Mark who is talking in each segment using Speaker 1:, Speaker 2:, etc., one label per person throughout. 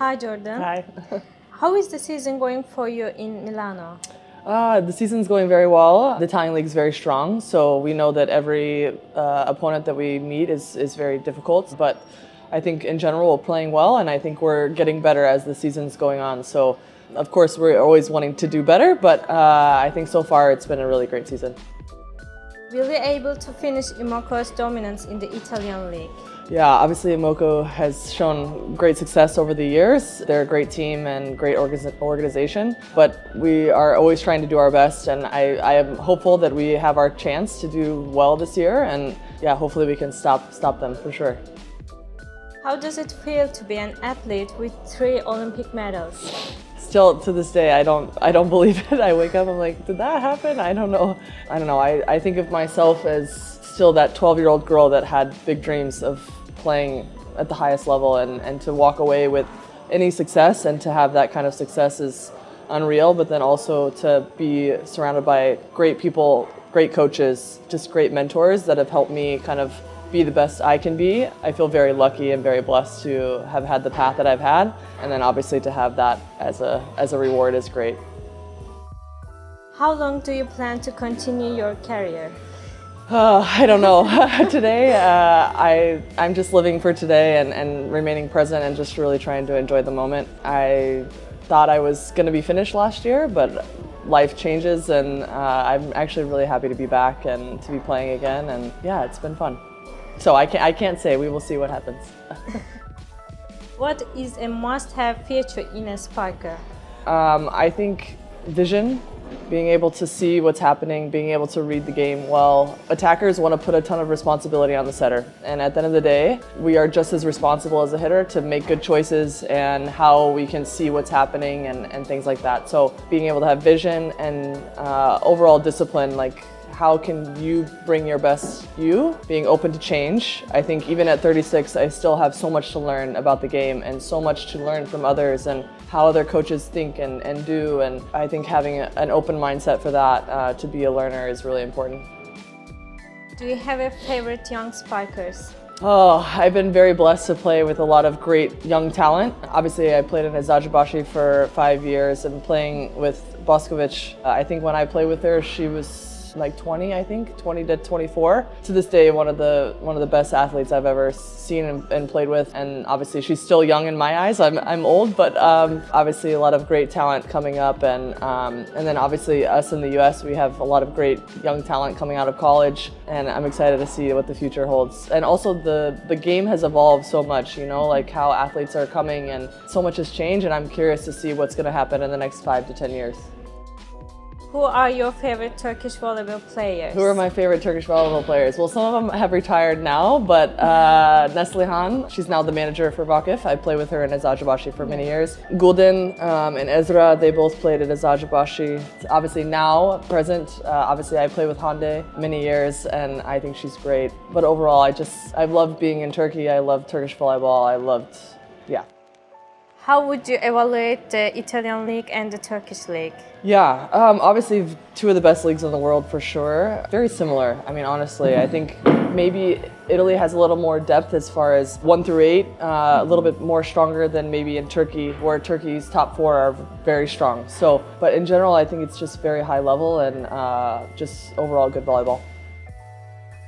Speaker 1: Hi Jordan.
Speaker 2: Hi.
Speaker 1: How is the season going for you in Milano?
Speaker 2: The season's going very well. The Italian league is very strong, so we know that every opponent that we meet is very difficult. But I think in general we're playing well, and I think we're getting better as the season's going on. So of course we're always wanting to do better, but I think so far it's been a really great season.
Speaker 1: Will you able to finish Imoco's dominance in the Italian league?
Speaker 2: Yeah, obviously Imoco has shown great success over the years. They're a great team and great organization, but we are always trying to do our best, and I am hopeful that we have our chance to do well this year, and yeah, hopefully we can stop them for sure.
Speaker 1: How does it feel to be an athlete with 3 Olympic medals?
Speaker 2: Still to this day, I don't believe it. I wake up, I'm like, did that happen? I don't know. I think of myself as still that 12-year-old girl that had big dreams of playing at the highest level, and to walk away with any success and to have that kind of success is unreal, but then also to be surrounded by great people, great coaches, just great mentors that have helped me kind of be the best I can be. I feel very lucky and very blessed to have had the path that I've had, and then obviously to have that as a reward is great.
Speaker 1: How long do you plan to continue your career?
Speaker 2: I don't know. Today, I'm just living for today and remaining present and just really trying to enjoy the moment. I thought I was going to be finished last year, but life changes, and I'm actually really happy to be back and to be playing again, and yeah, it's been fun. So I can't say. We will see what happens.
Speaker 1: What is a must-have feature in a spiker?
Speaker 2: I think vision. Being able to see what's happening, being able to read the game well. Attackers want to put a ton of responsibility on the setter, and at the end of the day, we are just as responsible as a hitter to make good choices and how we can see what's happening and things like that. So being able to have vision and overall discipline, like how can you bring your best you, being open to change. I think even at 36, I still have so much to learn about the game and so much to learn from others and how other coaches think and do, and I think having an open mindset for that to be a learner is really important.
Speaker 1: Do you have a favorite young spikers?
Speaker 2: Oh, I've been very blessed to play with a lot of great young talent. Obviously, I played in I Eczacıbaşı for 5 years, and playing with Boskovic, I think when I played with her, she was like 20, I think, 20 to 24. To this day, one of the best athletes I've ever seen and played with. And obviously, she's still young in my eyes. I'm old, but obviously a lot of great talent coming up. And then obviously us in the U.S., we have a lot of great young talent coming out of college. And I'm excited to see what the future holds. And also the game has evolved so much, you know, like how athletes are coming, and so much has changed. And I'm curious to see what's going to happen in the next 5 to 10 years.
Speaker 1: Who are your favorite Turkish volleyball players?
Speaker 2: Who are my favorite Turkish volleyball players? Well, some of them have retired now, but Neslihan, she's now the manager for Vakıf. I played with her in Eczacıbaşı for many years. Gulden and Ezra, they both played at Eczacıbaşı. Obviously now, present, obviously I played with Hande many years, and I think she's great. But overall, I've loved being in Turkey. I love Turkish volleyball. Yeah.
Speaker 1: How would you evaluate the Italian league and the Turkish league?
Speaker 2: Yeah, obviously 2 of the best leagues in the world for sure. Very similar. I mean, honestly, I think maybe Italy has a little more depth as far as 1 through 8, a little bit more stronger than maybe in Turkey, where Turkey's top 4 are very strong. So, but in general, I think it's just very high level and just overall good volleyball.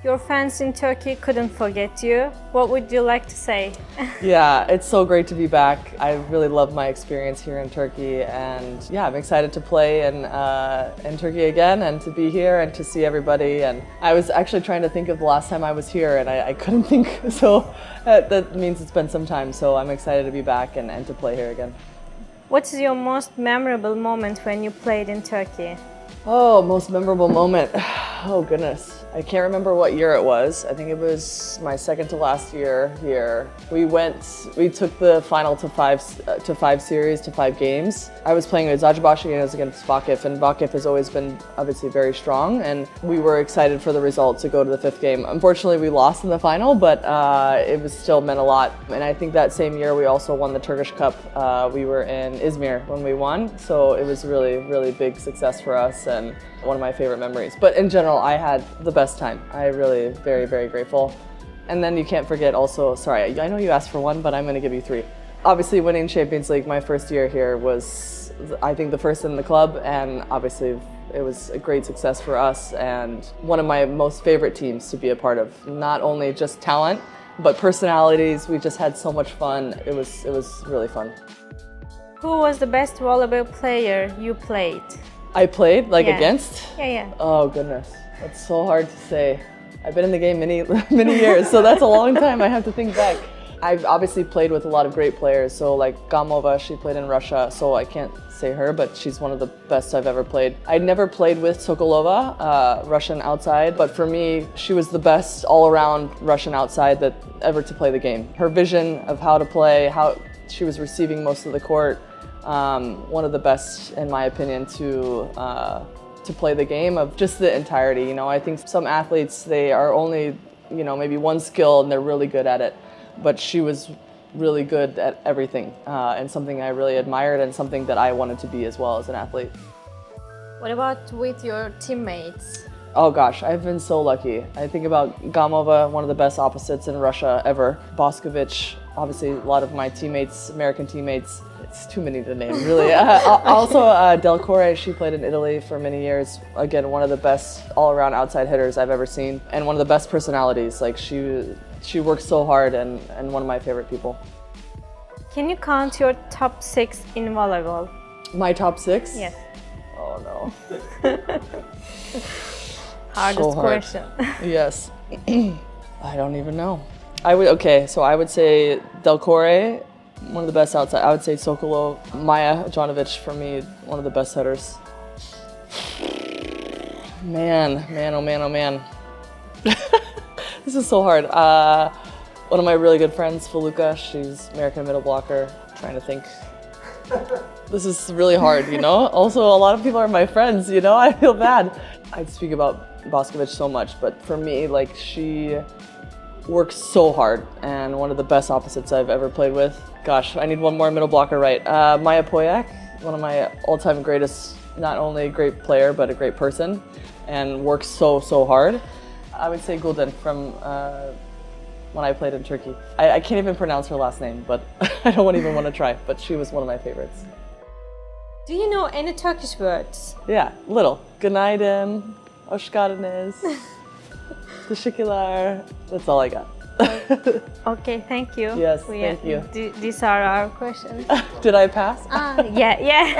Speaker 1: Your fans in Turkey couldn't forget you. What would you like to say?
Speaker 2: Yeah, it's so great to be back. I really love my experience here in Turkey, and yeah, I'm excited to play in Turkey again and to be here and to see everybody. And I was actually trying to think of the last time I was here, and I couldn't think, so that means it's been some time. So I'm excited to be back and to play here again.
Speaker 1: What is your most memorable moment when you played in Turkey?
Speaker 2: Oh, most memorable moment. Oh goodness. I can't remember what year it was. I think it was my second to last year here. We took the final to five series, to 5 games. I was playing with Eczacıbaşı and it was against Vakıf, and Vakıf has always been obviously very strong, and we were excited for the result to go to the 5th game. Unfortunately, we lost in the final, but it was still meant a lot. And I think that same year we also won the Turkish Cup. We were in Izmir when we won, so it was really, really big success for us and one of my favorite memories. But in general, I had the best time. I really very, very grateful. And then you can't forget also, sorry, I know you asked for one, but I'm going to give you 3. Obviously winning Champions League my first year here was, I think, the first in the club, and obviously it was a great success for us and one of my most favorite teams to be a part of. Not only just talent, but personalities. We just had so much fun. It was really fun.
Speaker 1: Who was the best volleyball player you played?
Speaker 2: I played, like,
Speaker 1: Yeah.
Speaker 2: against?
Speaker 1: Yeah.
Speaker 2: Oh goodness, that's so hard to say. I've been in the game many years, so that's a long time. I have to think back. I've obviously played with a lot of great players. So like Gamova, she played in Russia, so I can't say her, but she's one of the best I've ever played. I never played with Sokolova, Russian outside, but for me, she was the best all-around Russian outside that ever to play the game. Her vision of how to play, how she was receiving most of the court, one of the best, in my opinion, to play the game of just the entirety. You know, I think some athletes, they are only, you know, maybe one skill and they're really good at it. But she was really good at everything, and something I really admired and something that I wanted to be as well as an athlete.
Speaker 1: What about with your teammates?
Speaker 2: Oh gosh, I've been so lucky. I think about Gamova, one of the best opposites in Russia ever. Boskovic, obviously a lot of my teammates, American teammates. It's too many to name, really. Also, Del Core, she played in Italy for many years. Again, one of the best all-around outside hitters I've ever seen, and one of the best personalities. Like she works so hard, and one of my favorite people.
Speaker 1: Can you count your top 6 in volleyball?
Speaker 2: My top 6?
Speaker 1: Yes.
Speaker 2: Oh no.
Speaker 1: Hardest
Speaker 2: So hard.
Speaker 1: question.
Speaker 2: Yes. I don't even know. I would say Del Core, one of the best outside. I would say Sokolov, Maya Janovic, for me, one of the best hitters. Man, oh man. This is so hard. One of my really good friends, Feluca, she's American middle blocker. Trying to think. This is really hard, you know? Also, a lot of people are my friends, you know? I feel bad. I speak about Boskovic so much, but for me, like, she works so hard and one of the best opposites I've ever played with. Gosh, I need one more middle blocker right. Maya Poyak, one of my all-time greatest, not only a great player, but a great person, and works so hard. I would say Gulden from when I played in Turkey. I can't even pronounce her last name, but I don't even want to try, but she was one of my favorites.
Speaker 1: Do you know any Turkish words?
Speaker 2: Yeah, little. Günaydın, hoş geldiniz, teşekkürler. That's all I got.
Speaker 1: Okay, thank you.
Speaker 2: Yes, thank you.
Speaker 1: These are our questions.
Speaker 2: Did I pass?
Speaker 1: Yeah.